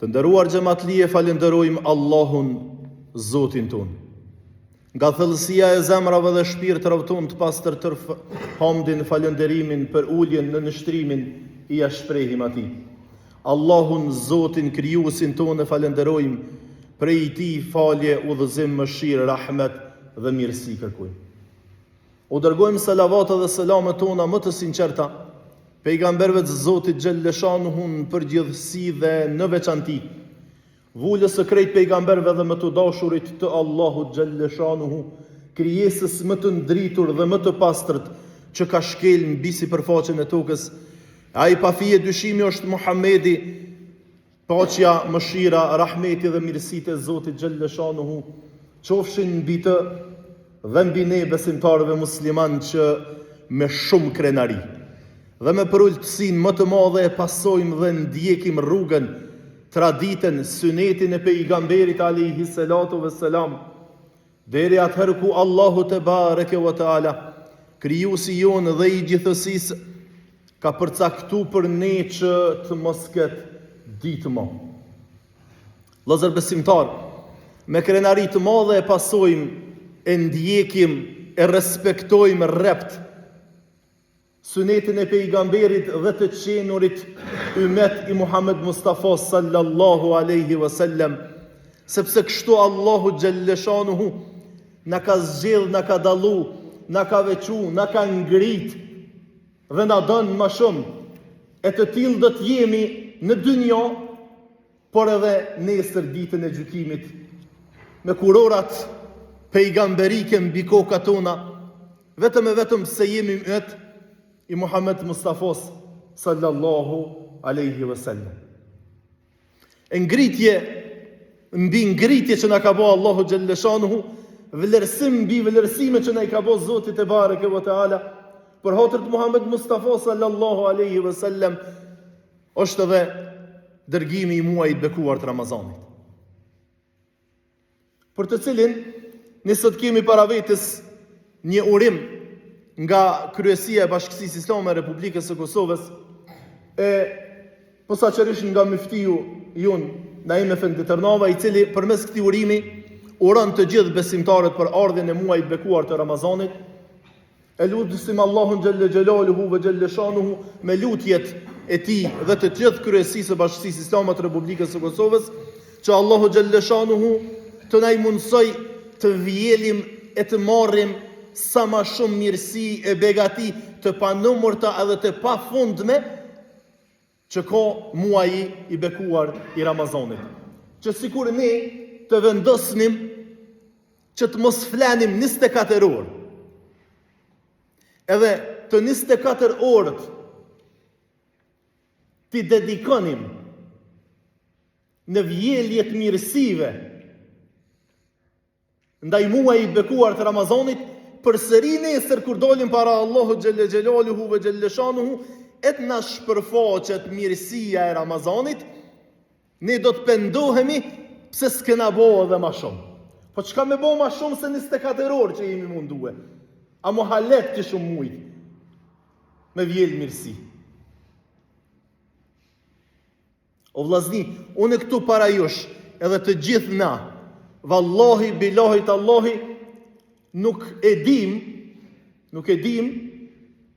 Të nderuar xhamatlie, falenderojmë Allahun, Zotin ton. Nga thellësia e zemrave dhe shpirtrave ton të pastër hamdin, falenderimin për uljen në nështrimin i shprehim atij. Allahun, Zotin, krijuesin ton e falenderojmë, prej tij falje, udhëzim, mëshirë, rahmet dhe mirësi kërkojmë. U dërgojmë salavatet dhe selamet tona më të sinqerta pejgamberëve të Zotit xhalleshanuhu në përgjithësi dhe në veçanti, vulës së krejt pejgamberëve dhe më të dashurit të Allahut xhalleshanuhu, krijesës më të ndritur dhe më të pastërt që ka shkel mbi sipërfaqen e tokës. Ai pa fije dyshimi është Muhamedi, paqja, mëshira, rahmeti dhe mirësitë e Zotit xhalleshanuhu qofshin mbi të dhe mbi ne besimtarëve musliman që me shumë krenari dhe me përulltësin më të madhe e pasojmë dhe ndjekim rrugën, traditën, sunetin e pejgamberit alayhi salatu vesselam, deri atëherë ku Allahu te bareke ve teala, krijuesi jonë dhe i gjithësisë, ka përcaktuar për ne që të mos ketë ditë më. Vëllezër besimtar, me krenari të madhe e pasojmë, e ndjekim, e respektojmë rrept sunetin e pejgamberit dhe të qenurit ummet i Muhammed Mustafa sallallahu alaihi wasallam, sepse kështu Allahu xhalleshanuhu na ka zgjedh, na ka dallu, na ka veçu, na ka ngrit dhe na don më shumë. E të tillë do të jemi në dynjë, por edhe nesër ditën e gjykimit, me kurorat pejgamberike mbi kokat tona, vetëm e vetëm se jemi ummet i Muhammed Mustafa sallallahu alaihi wasallam. Ngritje mbi ngritje që na ka bëu Allahu xhalleshanuhu, vlerësim mbi vlerësime që na i ka bëu Zoti te bareke ve teala, për hotër të Muhammed Mustafa sallallahu alaihi wasallam, është edhe dërgimi i muajit bekuar të Ramazanit, për të cilin ne sot kemi para vetes një urim nga kryesia e Bashkësisë Islame e Republikës së Kosovës, e posaçërisht nga muftiu jon Naim Efendi Tërnava, i cili përmes këtij urimi uron të gjithë besimtarët për ardhjen e muajit bekuar të Ramazanit. E lutsim Allahun xhalla xhelaluhu ve xhalleshanuhu me lutjet e tij dhe të gjithë kryesisë së Bashkësisë Islame të Republikës së Kosovës, që Allahu xhalleshanuhu të na mundsoj të vjellim e të marrim sa ma shumë mirësi e begati të panumërta edhe të pafundme që ka muaji i bekuar i Ramazanit. Që sikur ne të vendosnim që të mos flanim 24 orë, edhe të 24 orët t'i dedikonim në vjeljet mirësive ndaj muajit i bekuar të Ramazanit, përsëri nesër kur dolim para Allahu xhelle xhelaluhu ve xhalleshanuhu, et na shpërfaqet mirësia e Ramazanit, ne do të pendohemi pse s'kena bëu edhe më shumë. Po çka me bëu më shumë se 24 orë që jemi mundue? A mo halet që shumë mujt me vjell mirësi. O vllazni, unë këtu para jush, edhe të gjithë na, vallahi billahi tallahi, nuk e dim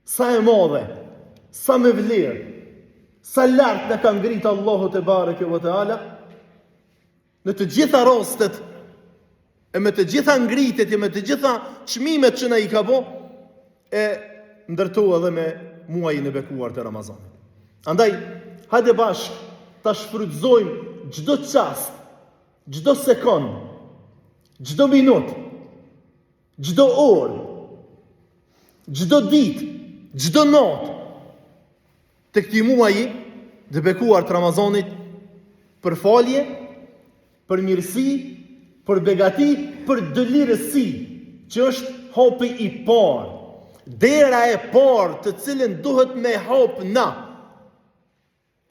sa e madhe, sa me vlerë, sa lart na ka ngritë Allahu te bareke ve teala në të gjitha rastet, e me të gjitha ngritjet, e me të gjitha çmimet që na i ka bë, e ndërtoa edhe me muajin e bekuar të Ramazanit. Andaj, hajde bashk ta shfrytëzojmë çdo çast, çdo sekond, çdo minutë, çdo orë, çdo ditë, çdo natë të këtij muaji të bekuar të Ramazanit, për falje, për mirësi, për begati, për dëlirësi, që është hapi i parë, dera e parë të cilën duhet me hap na,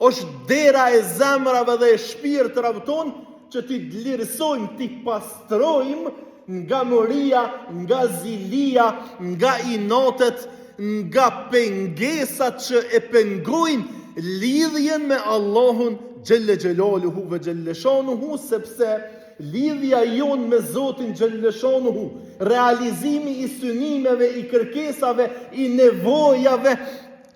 është dera e zemrave dhe e shpirtrave tonë, që t'i dëlirësojmë, t'i pastrojmë nga moria, nga zilia, nga inatet, nga pengesat që e pengojnë lidhjen me Allahun Gjelle Gjelaluhu ve Gjelle Shanuhu, sepse lidhja jon me Zotin Gjelle Shanuhu, realizimi i synimeve, i kërkesave, i nevojave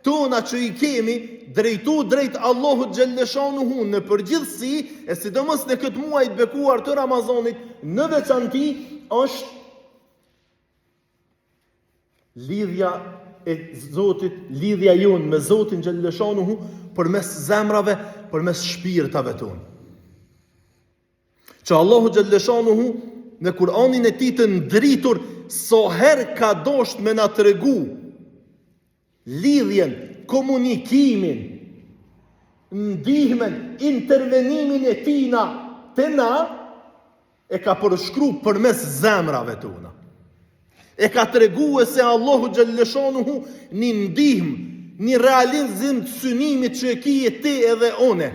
tona që i kemi, drejtu drejt Allahut Gjelle Shanuhu në përgjithësi, e sidomos në këtë muaj të bekuar të Ramazanit, në veçanti është lidhja e Zotit, lidhja jon me Zotin Gjelle Shanuhu përmes zemrave, përmes shpirtave tonë. Që Allahu Gjelle Shanuhu në Kur'anin e tij të ndritur so herë ka dosht me na tregu lidhjen, komunikimin, ndihmën, intervenimin e tina te na, e ka përshkru përmes zemrave tona. E ka treguar se Allahu Gjelle Shanuhu një ndihmë, një realizim të synimit që e kije ti edhe one.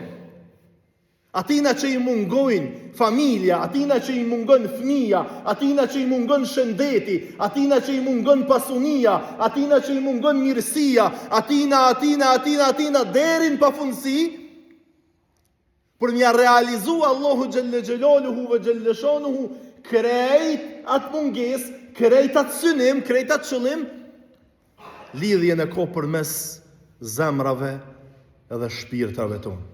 Atina që i mungojnë familja, atina që i mungon fëmija, atina që i mungon shëndeti, atina që i mungon pasunia, atina që i mungon mirësia, atina, derin pa fundësi, për mja realizu Allahu Gjelle Gjelaluhu ve Gjelle Shanuhu krejt atë munges, krejt atë synim, krejt atë qëllim, lidhjen e ko përmes zemrave edhe shpirtave tonë.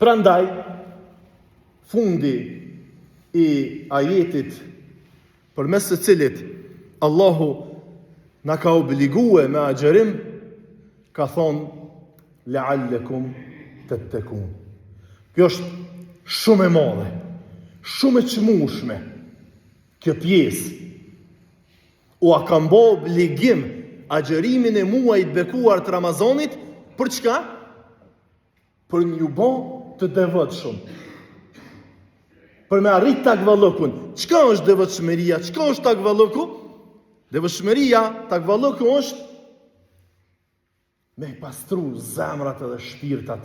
Prandaj, fundi i ajetit përmes së cilit Allahu na ka obligue me agjerim, ka thonë leallekum tettekun. Kjo është shumë e madhe, shumë e çmueshme. Kjo pjesë u a kam bë obligim agjerimin e muajit bekuar të Ramazanit për çka? Për një bë të devotshëm. Për me arrit takvallokun. Çka është devotshmëria? Çka është takvalloku? Devotshmëria, takvalloku është me pastru zemrat edhe shpirtat.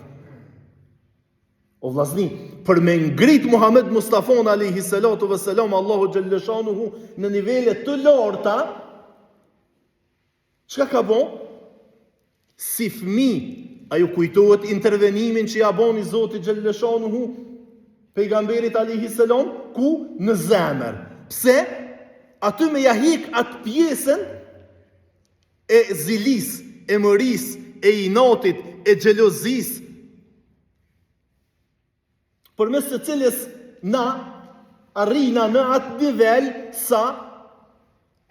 O vllazni, për me ngrit Muhammed Mustafon alayhi salatu vesselam Allahu Gjelle Shanuhu në nivele të larta, çka ka bën? Si fëmijë, a ju kujtohet intervenimin që ja boni Zoti Gjelle Shanuhu pejgamberit alayhi salam, ku? Në zemër. Pse? Aty me ja hik atë pjesën e zilis, e mëris, e inatit, e xhelozis, përmes të cilës na arrina në atë nivel sa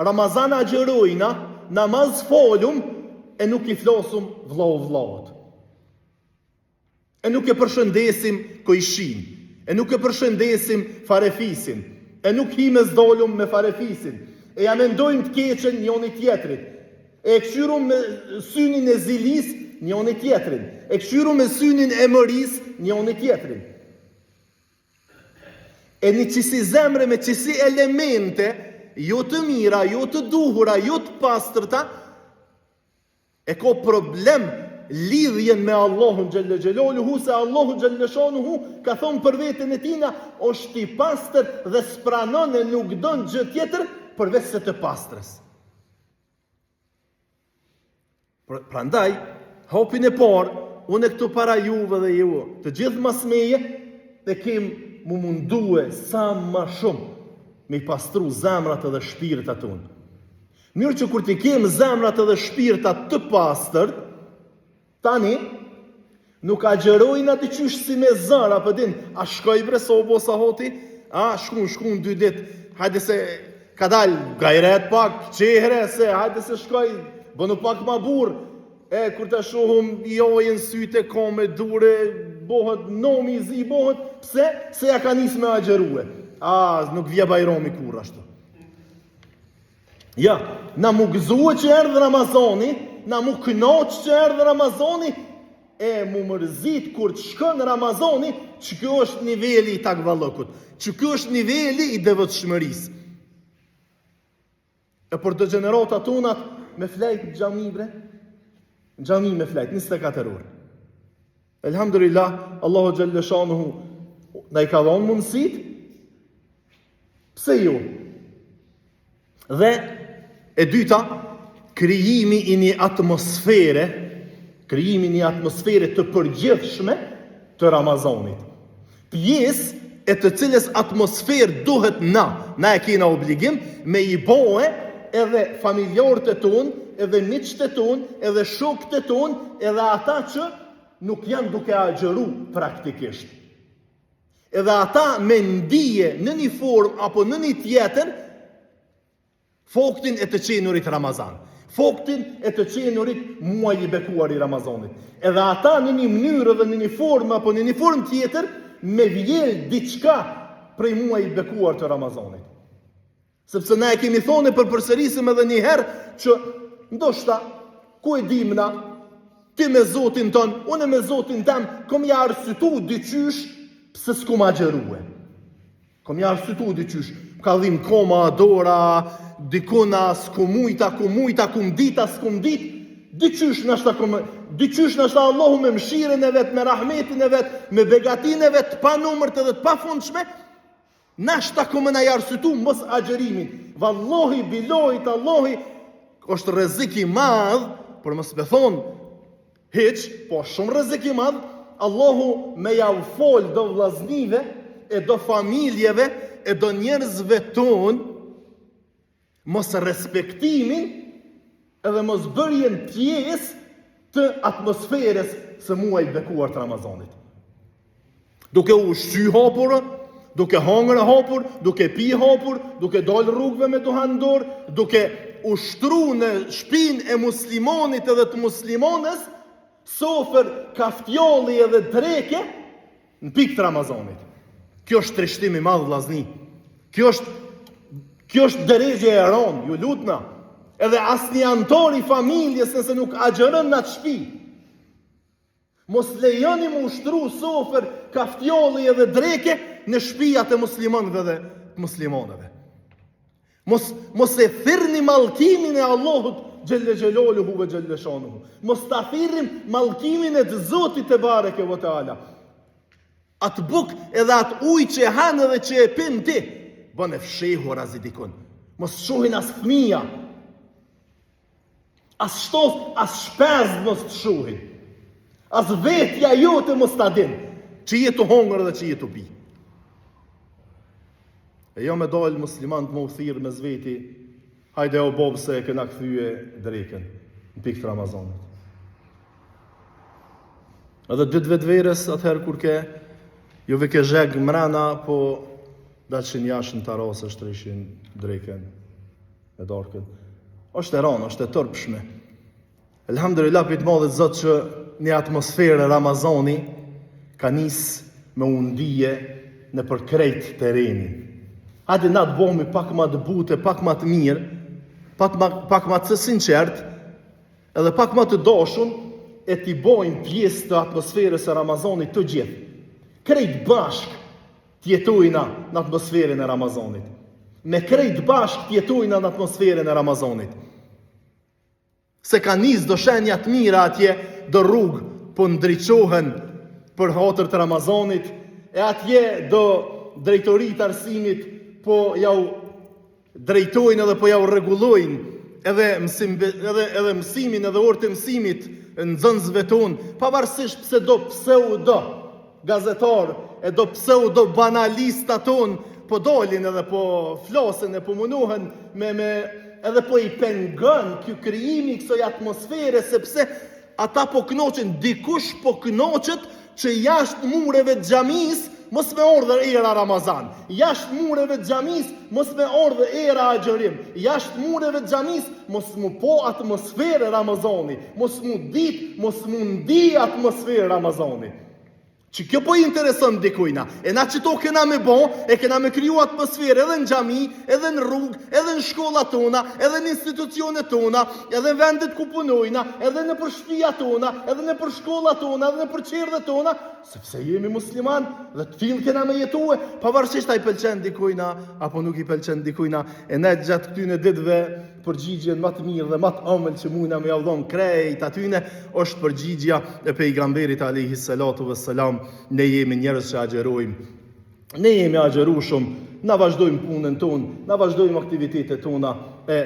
Ramazan agjerojna, namaz folum, e nuk i flosum vllaut. E nuk e përshëndesim kojshin, e nuk e përshëndesim farefisin, e nuk himes dolum me farefisin, e ja mendojmë të keqen njoni tjetrit, e këshyrum me synin e zilis njoni tjetrin, e këshyrum me synin e mëris njoni tjetrin. E një qësi zemre me qësi elemente, jo të mira, jo të duhura, jo të pastërta, e ko problem lidhjen me Allahun Gjelle Gjelaluhu, se Allahu Gjelle Shanuhu ka thonë për veten e tina, është i pastër dhe s'pranon e nuk don gjë tjetër përveç se të pastrës. Prandaj, hapin e parë, unë këtu para juve dhe ju, të gjithë mas meje, dhe kem mu mundue sa ma shumë me i pastru zemrat edhe shpirtat unë. Mirë që kur t'i kem zemrat edhe shpirtat të pastërt, tani, nuk agjerojnë atë qysh si me zara, për din, a shkoj bre sobo sa hoti, a shkun 2 dit, hajde se ka dal, gajret pak, qehre se, hajde se shkoj, bënu pak ma burë, e kur të shohum jojën syte, kome, dure, bohet, nomi zi, bohet, pse? Se ja ka nis me agjerue. A, nuk vje bajromi kur ashtu. Ja, na mu gëzue që erdhë Ramazani, na mu kënaq që erdhë Ramazani, e mu mërzit kur të shkën Ramazani, që kjo është niveli i takvallokut, që kjo është niveli i devotshmërisë. E për të gjenerata tunat me flejt në gjami bre, në gjami me flejt, 24 orë. Elhamdulillah, Allahu Gjelle Shanuhu na i ka dhonë mundësit, pse jo? Dhe e dyta, krijimi i një atmosfere të përgjithshme të Ramazanit. Pjesë e të cilës atmosferë duhet na e kena obligim me i boe edhe familjarët e tonë, edhe miqtë e tonë, edhe shokët e tonë, edhe ata që nuk janë duke agjëru praktikisht. Edhe ata me ndije në një formë apo në një tjetër faktin e të qenurit Ramazan. Faktin e të qenurit muaj i bekuar i Ramazanit. Edhe ata në një mënyrë dhe në një formë apo në një formë tjetër me vjell diçka prej muaj i bekuar të Ramazanit. Sepse na e kemi thonë për përsërisim edhe një herë që ndoshta ku e dimna ti me Zotin ton, unë me Zotin tem kom ja arsytu dyqysh pse s'kom agjerue. Kom ja arsytu dyqysh, ka dhim koma, dora, dikona, s'kom mujta, kum dita, s'kom dit, dyqysh nashta Allahu me mshiren e vet, me rahmetin e vet, me begatin e vet, pa numërt edhe të pa fundshme, nashta kom na arsytu mos agjerimin. Vallahi, bilojt, Allahi, është rrezik i madh, por mos me thonë hiç, po shumë rrezik i madh, Allahu me ja u fol do vllaznive e do familjeve e do njerëzve tonë mos respektimin edhe mos bërjen pjesë të atmosferës së muajit bekuar të Ramazanit. Duke ushqy hapur, duke hangër hapur, duke pi hapur, duke dalë rrugëve me duhan dorë, duke ushtru në shpinë e muslimonit edhe të muslimonës, sofer, kaftjolli edhe dreke në pikë të Ramazanit. Kjo është trishtimi madh vllazni. Kjo është drejgje e rëndë, ju lutna. Edhe asnjë antar i familjes nëse nuk agjeron në atë shtëpi. Mos lejoni mu ushtru sofer, kaftjolli edhe dreke në shtëpiat e muslimanëve dhe muslimanëve. Mos e thirrni mallkimin e Allahut Gjelle Gjelaluhu ve Gjelle Shanuhu. Mos ta thirrim mallkimin e të Zotit te bareke ve teala. Atë buk edhe atë ujë që hanë dhe që e pin ti, bën e fshehur as i dikun. Mos shohin as fëmia. As shtos, as shpezd mos të shohin. As vetja jote mos ta din, që je të hongër dhe që je të pi. E jo me dalë muslimant më u thirë me zveti, hajde o bobë se e këna këthyje dreken në pikë të Ramazanit. Edhe dytë vetverës atëherë kur ke juve ke zheg mrena, po dalëshin jashtë në tarasë është rrishin dreken e darkën. Është e ranë, është e tërpshme. Elhamdulillah për të madhët Zotë që një atmosferë Ramazani ka nisë me undije në për krejt terrenin. Hajde na të bomi pak ma të bute, pak ma të mirë, pak ma të sinqert, edhe pak ma të dashun, e t'i bojmë pjesë të atmosferës e Ramazanit të gjithë. Krejt bashk t'jetojna në atmosferën e Ramazanit. Me krejt bashk t'jetojna në atmosferën e Ramazanit. Se ka nisë do shenja të mira atje, do rrugë po ndriçohen për hatër të Ramazanit, e atje do drejtorit arsimit po jau drejtojnë edhe po jau rregullojnë edhe mësimin edhe orët e mësimit në nxënësve tonë, pavarësisht pse do pseudo gazetar e do pseudo banalista tonë po dolin edhe po flasin e po munohen edhe po i pengon ky krijimi i kësaj atmosfere, sepse ata po kënoqen, dikush po kënoqet që jashtë mureve të xhamisë mos me ardhur era Ramazan. Jashtë mureve të xhamisë mos me ardhur era agjërim. Jashtë mureve të xhamisë mos mu po atmosferë Ramazani, mos mu ndi atmosferë Ramazani. Që kjo po i intereson dikujna. E na që to kena me bo, e kena me kriju atmosferë edhe në xhami, edhe në rrugë, edhe në shkollat tona, edhe në institucionet tona, edhe në vendet ku punojna, edhe në për shtëpia tona, edhe në për shkollat tona, edhe në për qerdhet tona, sepse jemi musliman dhe të tillë kena me jetue, pavarësisht a i pëlqen dikujna apo nuk i pëlqen dikujna, e ne gjatë këtyne ditëve përgjigjen më të mirë dhe më të ëmbël që mundna me javdhon krejt atyne është përgjigjja e pejgamberit alayhi salatu vesselam. Ne jemi njerëz që agjerojmë. Ne jemi agjerueshëm, na vazhdojmë punën tonë, na vazhdojmë aktivitetet tona e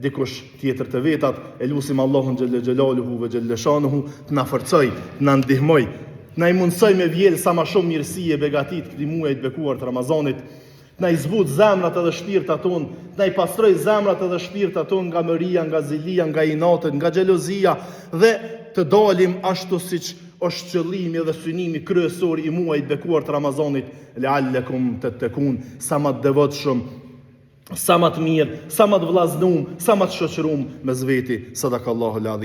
dikush tjetër të vetat. E lutim Allahun xhelle xhelaluhu ve xhelle shanuhu të na forcoj, të na ndihmoj Na i mundsoj me vjell sa ma shumë mirësi e begatit këtij muaji të bekuar të Ramazanit. Na i zbut zemrat edhe shpirtat tonë, na i pastroj zemrat edhe shpirtat tonë nga mëria, nga zilia, nga inatet, nga xhelozia dhe të dalim ashtu siç është qëllimi dhe synimi kryesor i muajit bekuar të Ramazanit, leallekum tettekun, sa më të devotshëm, sa më të mirë, sa më të vllaznuar, sa më të shoqëruar me zveti. Sadakallahu al-azim.